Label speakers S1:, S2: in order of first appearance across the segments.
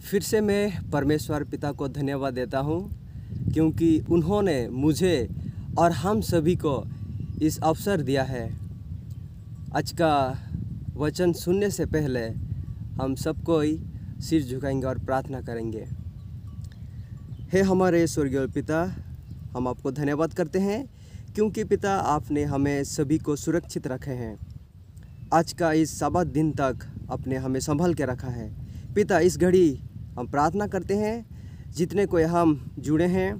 S1: फिर से मैं परमेश्वर पिता को धन्यवाद देता हूँ, क्योंकि उन्होंने मुझे और हम सभी को इस अवसर दिया है। आज का वचन सुनने से पहले हम सब कोई सिर झुकाएंगे और प्रार्थना करेंगे। हे हमारे स्वर्गीय पिता, हम आपको धन्यवाद करते हैं क्योंकि पिता आपने हमें सभी को सुरक्षित रखे हैं। आज का इस साबत दिन तक आपने हमें संभाल के रखा है। पिता, इस घड़ी हम प्रार्थना करते हैं, जितने कोई हम जुड़े हैं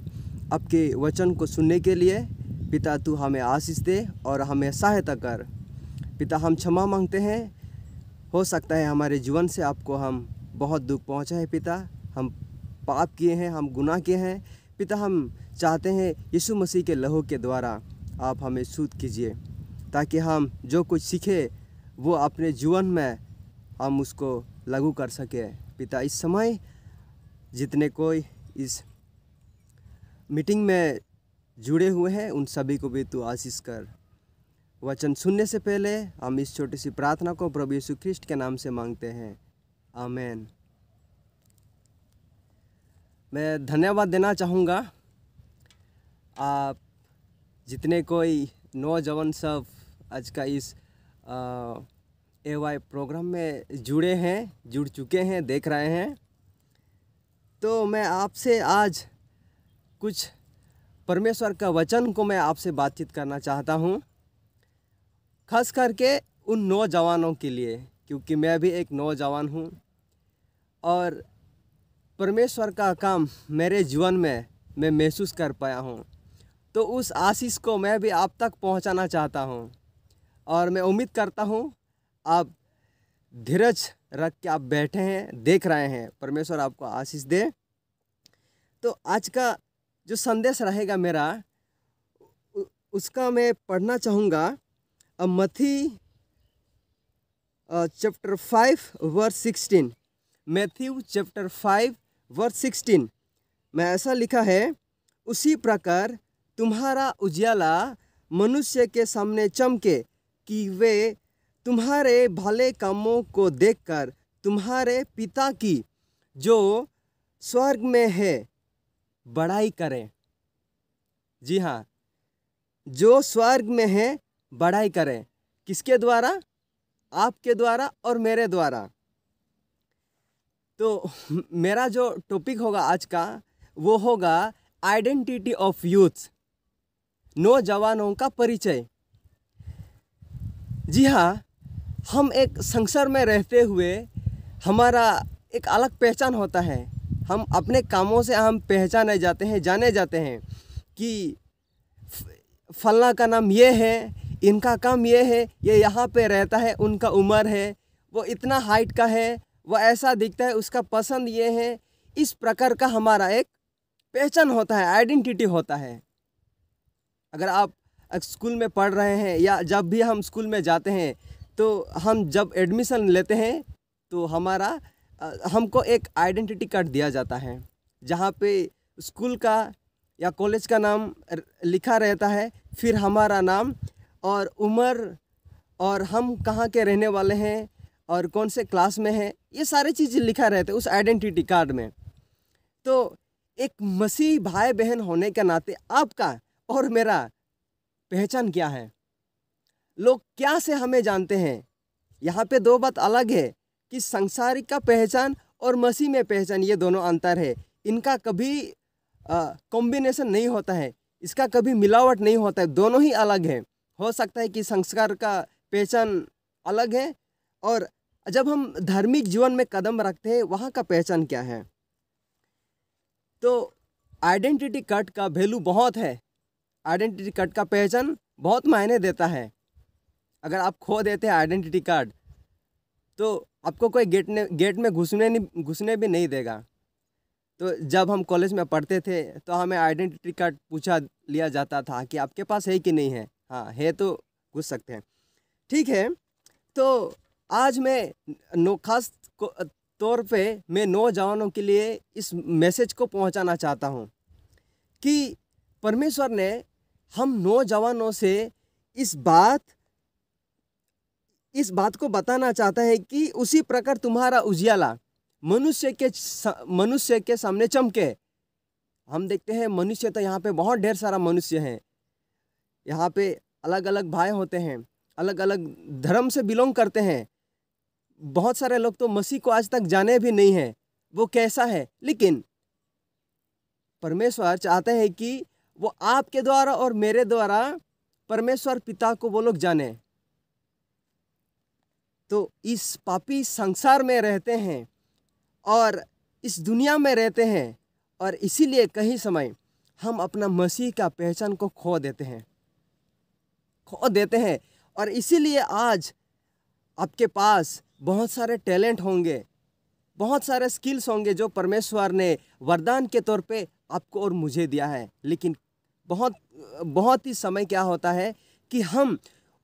S1: आपके वचन को सुनने के लिए, पिता तू हमें आशीष दे और हमें सहायता कर। पिता, हम क्षमा मांगते हैं, हो सकता है हमारे जीवन से आपको हम बहुत दुख पहुंचा है। पिता, हम पाप किए हैं, हम गुनाह किए हैं। पिता, हम चाहते हैं यीशु मसीह के लहू के द्वारा आप हमें शुद्ध कीजिए, ताकि हम जो कुछ सीखे वो अपने जीवन में हम उसको लागू कर सके। पिता, इस समय जितने कोई इस मीटिंग में जुड़े हुए हैं उन सभी को भी तू आशीष कर। वचन सुनने से पहले हम इस छोटी सी प्रार्थना को प्रभु यीशु ख्रिस्ट के नाम से मांगते हैं, आमीन। मैं धन्यवाद देना चाहूँगा आप जितने कोई नौजवान सब आज का इस एवाई प्रोग्राम में जुड़ चुके हैं, देख रहे हैं। तो मैं आपसे आज कुछ परमेश्वर का वचन को मैं आपसे बातचीत करना चाहता हूँ, खास करके उन नौजवानों के लिए, क्योंकि मैं भी एक नौजवान हूँ और परमेश्वर का काम मेरे जीवन में मैं महसूस कर पाया हूँ। तो उस आशीष को मैं भी आप तक पहुँचाना चाहता हूँ और मैं उम्मीद करता हूँ आप धीरज रख के आप बैठे हैं, देख रहे हैं। परमेश्वर आपको आशीष दे। तो आज का जो संदेश रहेगा मेरा, उसका मैं पढ़ना चाहूँगा मत्ती chapter 5 verse 16। Matthew chapter 5 verse 16 में ऐसा लिखा है, उसी प्रकार तुम्हारा उजियाला मनुष्य के सामने चमके कि वे तुम्हारे भले कामों को देखकर तुम्हारे पिता की जो स्वर्ग में है बड़ाई करें। जी हाँ, जो स्वर्ग में है बड़ाई करें। किसके द्वारा? आपके द्वारा और मेरे द्वारा। तो मेरा जो टॉपिक होगा आज का वो होगा आइडेंटिटी ऑफ यूथ, नौजवानों का परिचय। जी हाँ, हम एक संसार में रहते हुए हमारा एक अलग पहचान होता है। हम अपने कामों से हम पहचाने जाते हैं, जाने जाते हैं कि फलना का नाम ये है, इनका काम ये है, ये यहाँ पे रहता है, उनका उम्र है, वो इतना हाइट का है, वो ऐसा दिखता है, उसका पसंद ये है। इस प्रकार का हमारा एक पहचान होता है, आइडेंटिटी होता है। अगर आप स्कूल में पढ़ रहे हैं या जब भी हम स्कूल में जाते हैं, तो हम जब एडमिशन लेते हैं तो हमको एक आइडेंटिटी कार्ड दिया जाता है, जहाँ पे स्कूल का या कॉलेज का नाम लिखा रहता है, फिर हमारा नाम और उम्र और हम कहाँ के रहने वाले हैं और कौन से क्लास में हैं, ये सारी चीज़ें लिखा रहता है उस आइडेंटिटी कार्ड में। तो एक मसीह भाई बहन होने के नाते आपका और मेरा पहचान क्या है? लोग क्या से हमें जानते हैं? यहाँ पे दो बात अलग है कि संसारिक का पहचान और मसीह में पहचान, ये दोनों अंतर है। इनका कभी कॉम्बिनेशन नहीं होता है, इसका कभी मिलावट नहीं होता है, दोनों ही अलग है। हो सकता है कि संस्कार का पहचान अलग है और जब हम धार्मिक जीवन में कदम रखते हैं वहाँ का पहचान क्या है। तो आइडेंटिटी कार्ड का वैल्यू बहुत है। आइडेंटिटी कार्ड का पहचान बहुत मायने देता है। अगर आप खो देते हैं आइडेंटिटी कार्ड तो आपको कोई गेट में घुसने भी नहीं देगा। तो जब हम कॉलेज में पढ़ते थे तो हमें आइडेंटिटी कार्ड पूछा लिया जाता था कि आपके पास है कि नहीं है। हाँ है तो घुस सकते हैं। ठीक है, तो आज मैं खास तौर पे मैं नौजवानों के लिए इस मैसेज को पहुंचाना चाहता हूं कि परमेश्वर ने हम नौजवानों से इस बात को बताना चाहता है कि उसी प्रकार तुम्हारा उजियाला मनुष्य के सामने चमके। हम देखते हैं मनुष्य तो यहाँ पे बहुत ढेर सारा मनुष्य है। यहाँ पे अलग अलग भाई होते हैं, अलग अलग धर्म से बिलोंग करते हैं। बहुत सारे लोग तो मसीह को आज तक जाने भी नहीं है वो कैसा है, लेकिन परमेश्वर चाहते हैं कि वो आपके द्वारा और मेरे द्वारा परमेश्वर पिता को वो लोग जाने। तो इस पापी संसार में रहते हैं और इस दुनिया में रहते हैं, और इसीलिए कहीं समय हम अपना मसीह का पहचान को खो देते हैं। और इसीलिए आज आपके पास बहुत सारे टैलेंट होंगे, बहुत सारे स्किल्स होंगे जो परमेश्वर ने वरदान के तौर पे आपको और मुझे दिया है, लेकिन बहुत ही समय क्या होता है कि हम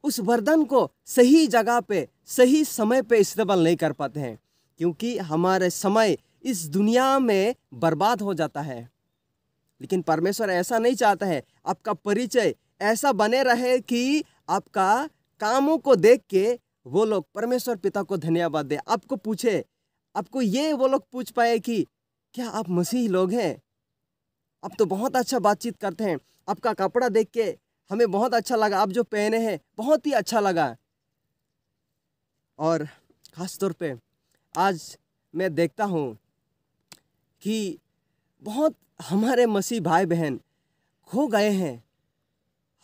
S1: उस वरदान को सही जगह पे सही समय पे इस्तेमाल नहीं कर पाते हैं, क्योंकि हमारे समय इस दुनिया में बर्बाद हो जाता है। लेकिन परमेश्वर ऐसा नहीं चाहता है। आपका परिचय ऐसा बने रहे कि आपका कामों को देख के वो लोग परमेश्वर पिता को धन्यवाद दे। आपको पूछे, आपको ये वो लोग पूछ पाए कि क्या आप मसीही लोग हैं? आप तो बहुत अच्छा बातचीत करते हैं, आपका कपड़ा देख के हमें बहुत अच्छा लगा, आप जो पहने हैं बहुत ही अच्छा लगा। और ख़ास तौर पे आज मैं देखता हूँ कि बहुत हमारे मसीह भाई बहन खो गए हैं।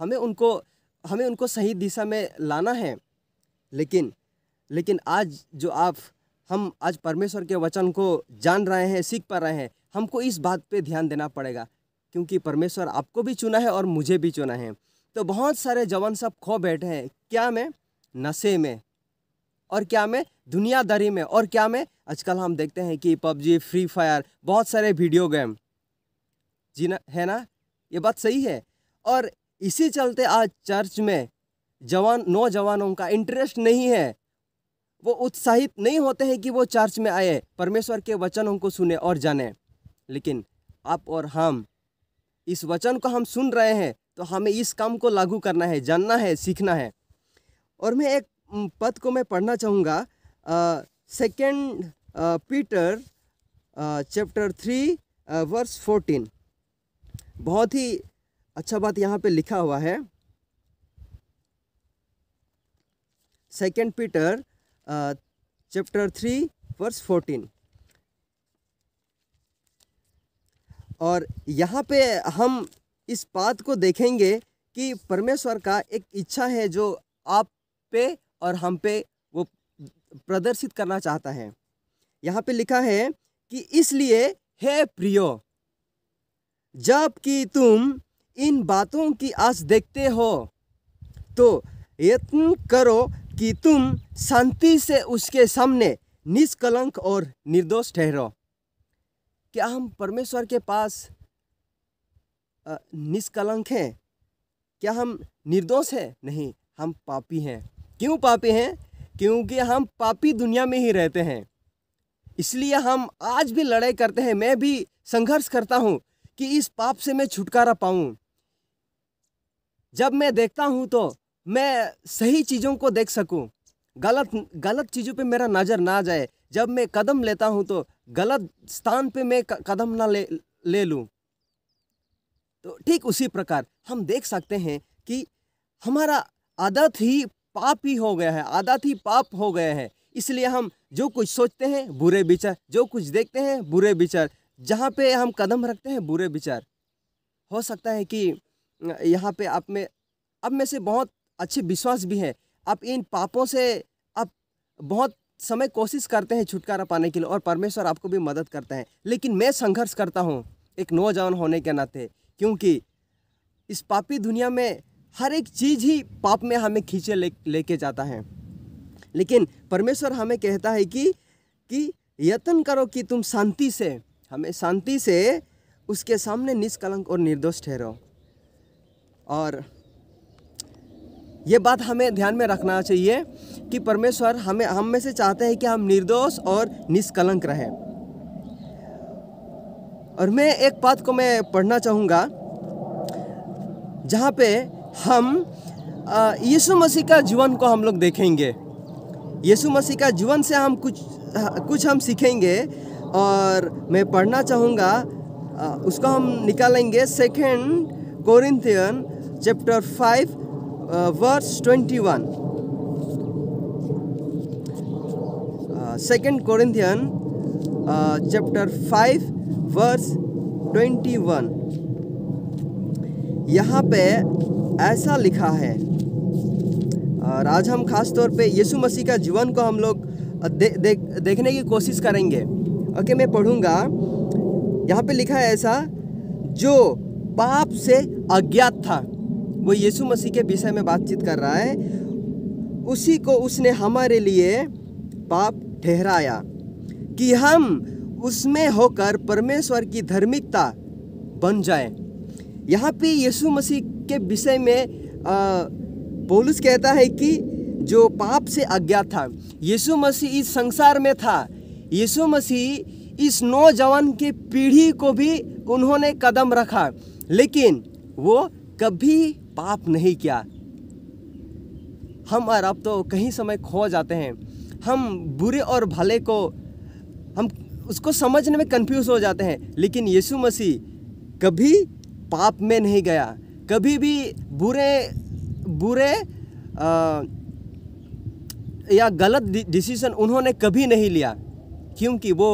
S1: हमें उनको सही दिशा में लाना है। लेकिन आज जो हम आज परमेश्वर के वचन को जान रहे हैं, सीख पा रहे हैं, हमको इस बात पे ध्यान देना पड़ेगा, क्योंकि परमेश्वर आपको भी चुना है और मुझे भी चुना है। तो बहुत सारे जवान सब खो बैठे हैं, क्या में? नशे में, और क्या में? दुनियादारी में, और क्या में? आजकल हम देखते हैं कि पबजी, फ्री फायर, बहुत सारे वीडियो गेम, जी ना, है ना? ये बात सही है। और इसी चलते आज चर्च में नौजवानों का इंटरेस्ट नहीं है, वो उत्साहित नहीं होते हैं कि वो चर्च में आए, परमेश्वर के वचनों को सुने और जाने। लेकिन आप और हम इस वचन को हम सुन रहे हैं, तो हमें इस काम को लागू करना है, जानना है, सीखना है। और मैं एक पद को मैं पढ़ना चाहूँगा, 2 पीटर चैप्टर 3 वर्स 14। बहुत ही अच्छा बात यहाँ पे लिखा हुआ है। 2 पीटर चैप्टर 3 वर्स 14। और यहाँ पे हम इस बात को देखेंगे कि परमेश्वर का एक इच्छा है जो आप पे और हम पे वो प्रदर्शित करना चाहता है। यहाँ पे लिखा है कि इसलिए हे प्रियो, जब कि तुम इन बातों की आस देखते हो, तो यत्न करो कि तुम शांति से उसके सामने निष्कलंक और निर्दोष ठहरो। क्या हम परमेश्वर के पास निष्कलंक हैं? क्या हम निर्दोष हैं? नहीं, हम पापी हैं। क्यों पापी हैं? क्योंकि हम पापी दुनिया में ही रहते हैं। इसलिए हम आज भी लड़ाई करते हैं। मैं भी संघर्ष करता हूँ कि इस पाप से मैं छुटकारा पाऊँ। जब मैं देखता हूँ तो मैं सही चीज़ों को देख सकूँ, गलत चीज़ों पे मेरा नज़र ना जाए। जब मैं कदम लेता हूँ तो गलत स्थान पे मैं कदम ना ले लूँ। तो ठीक उसी प्रकार हम देख सकते हैं कि हमारा आदत ही पाप ही हो गया है, आदत ही पाप हो गया है। इसलिए हम जो कुछ सोचते हैं बुरे विचार, जो कुछ देखते हैं बुरे विचार, जहाँ पे हम कदम रखते हैं बुरे विचार। हो सकता है कि यहाँ पे आप में से बहुत अच्छे विश्वास भी है, आप इन पापों से आप बहुत समय कोशिश करते हैं छुटकारा पाने के लिए, और परमेश्वर आपको भी मदद करता है। लेकिन मैं संघर्ष करता हूँ एक नौजवान होने के नाते, क्योंकि इस पापी दुनिया में हर एक चीज़ ही पाप में हमें खींचे लेके जाता है। लेकिन परमेश्वर हमें कहता है कि यत्न करो कि तुम शांति से उसके सामने निष्कलंक और निर्दोष ठहरो। और ये बात हमें ध्यान में रखना चाहिए कि परमेश्वर हम में से चाहते हैं कि हम निर्दोष और निष्कलंक रहें। और मैं एक बात को मैं पढ़ना चाहूँगा, जहाँ पे हम यीशु मसीह का जीवन को हम लोग देखेंगे। यीशु मसीह का जीवन से हम कुछ हम सीखेंगे। और मैं पढ़ना चाहूँगा, उसको हम निकालेंगे 2 Corinthian chapter 5 verse 21। 2 Corinthian chapter 5 verse 21। यहाँ पे ऐसा लिखा है, और आज हम खास तौर पे यीशु मसीह का जीवन को हम लोग देखने की कोशिश करेंगे। ओके, मैं पढ़ूंगा। यहाँ पे लिखा है ऐसा, जो पाप से अज्ञात था, वो यीशु मसीह के विषय में बातचीत कर रहा है, उसी को उसने हमारे लिए पाप ठहराया कि हम उसमें होकर परमेश्वर की धार्मिकता बन जाए। यहाँ पे यीशु मसीह के विषय में पौलुस कहता है कि जो पाप से अज्ञात था, यीशु मसीह इस संसार में था, यीशु मसीह इस नौजवान की पीढ़ी को भी उन्होंने कदम रखा, लेकिन वो कभी पाप नहीं किया। हम और अब तो कहीं समय खो जाते हैं, हम बुरे और भले को हम उसको समझने में कंफ्यूज हो जाते हैं, लेकिन यीशु मसीह कभी पाप में नहीं गया, कभी भी बुरे या गलत डिसीजन उन्होंने कभी नहीं लिया, क्योंकि वो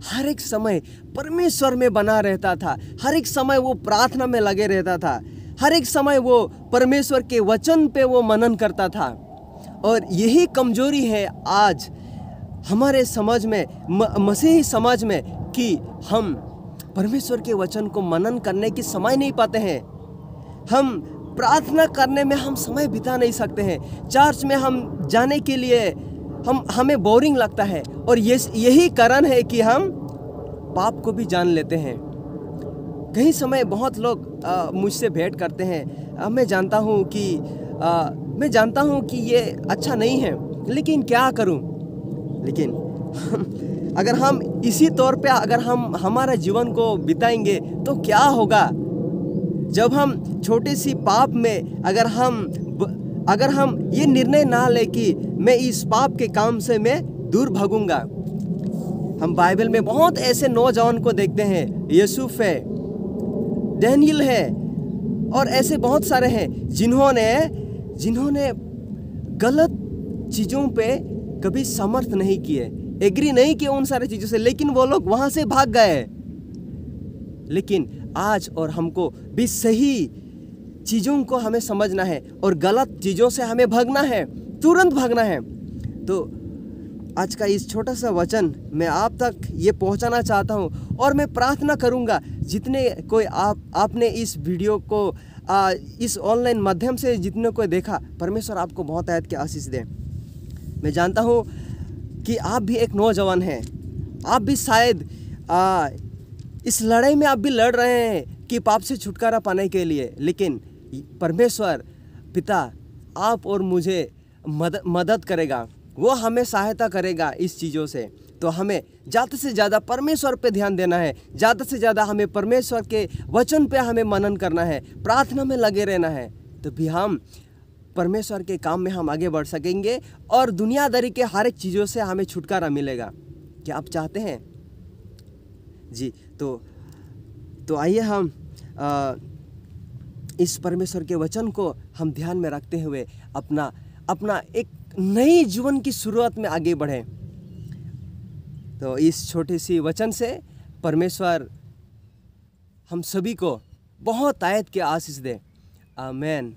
S1: हर एक समय परमेश्वर में बना रहता था, हर एक समय वो प्रार्थना में लगे रहता था, हर एक समय वो परमेश्वर के वचन पे वो मनन करता था। और यही कमजोरी है आज हमारे समाज में, मसीही समाज में, कि हम परमेश्वर के वचन को मनन करने की समय नहीं पाते हैं। हम प्रार्थना करने में हम समय बिता नहीं सकते हैं, चर्च में हम जाने के लिए हमें बोरिंग लगता है, और यही कारण है कि हम पाप को भी जान लेते हैं। कई समय बहुत लोग मुझसे भेंट करते हैं, मैं जानता हूँ कि ये अच्छा नहीं है, लेकिन क्या करूँ। लेकिन अगर हम इसी तौर पे अगर हम हमारा जीवन को बिताएंगे तो क्या होगा। जब हम छोटे सी पाप में अगर हम ये निर्णय ना ले कि मैं इस पाप के काम से मैं दूर भागूंगा। हम बाइबल में बहुत ऐसे नौजवान को देखते हैं, यूसुफ है, डैनियल है, और ऐसे बहुत सारे हैं जिन्होंने गलत चीज़ों पे कभी समर्थ नहीं किए, एग्री नहीं किए उन सारी चीज़ों से, लेकिन वो लोग वहाँ से भाग गए। लेकिन आज और हमको भी सही चीज़ों को हमें समझना है और गलत चीज़ों से हमें भागना है, तुरंत भागना है। तो आज का इस छोटा सा वचन मैं आप तक ये पहुंचाना चाहता हूं, और मैं प्रार्थना करूंगा जितने कोई आपने इस वीडियो को इस ऑनलाइन माध्यम से जितने कोई देखा, परमेश्वर आपको बहुत आयत की आशीष दे। मैं जानता हूं कि आप भी एक नौजवान हैं, आप भी शायद इस लड़ाई में आप भी लड़ रहे हैं कि पाप से छुटकारा पाने के लिए, लेकिन परमेश्वर पिता आप और मुझे मदद करेगा, वो हमें सहायता करेगा इस चीज़ों से। तो हमें ज़्यादा से ज़्यादा परमेश्वर पे ध्यान देना है, ज़्यादा से ज़्यादा हमें परमेश्वर के वचन पे हमें मनन करना है, प्रार्थना में लगे रहना है, तो भी हम परमेश्वर के काम में हम आगे बढ़ सकेंगे और दुनियादारी के हर एक चीज़ों से हमें छुटकारा मिलेगा। क्या आप चाहते हैं? जी, तो आइए हम इस परमेश्वर के वचन को हम ध्यान में रखते हुए अपना एक नई जीवन की शुरुआत में आगे बढ़ें। तो इस छोटी सी वचन से परमेश्वर हम सभी को बहुत आयत के आशीष दे। आमीन।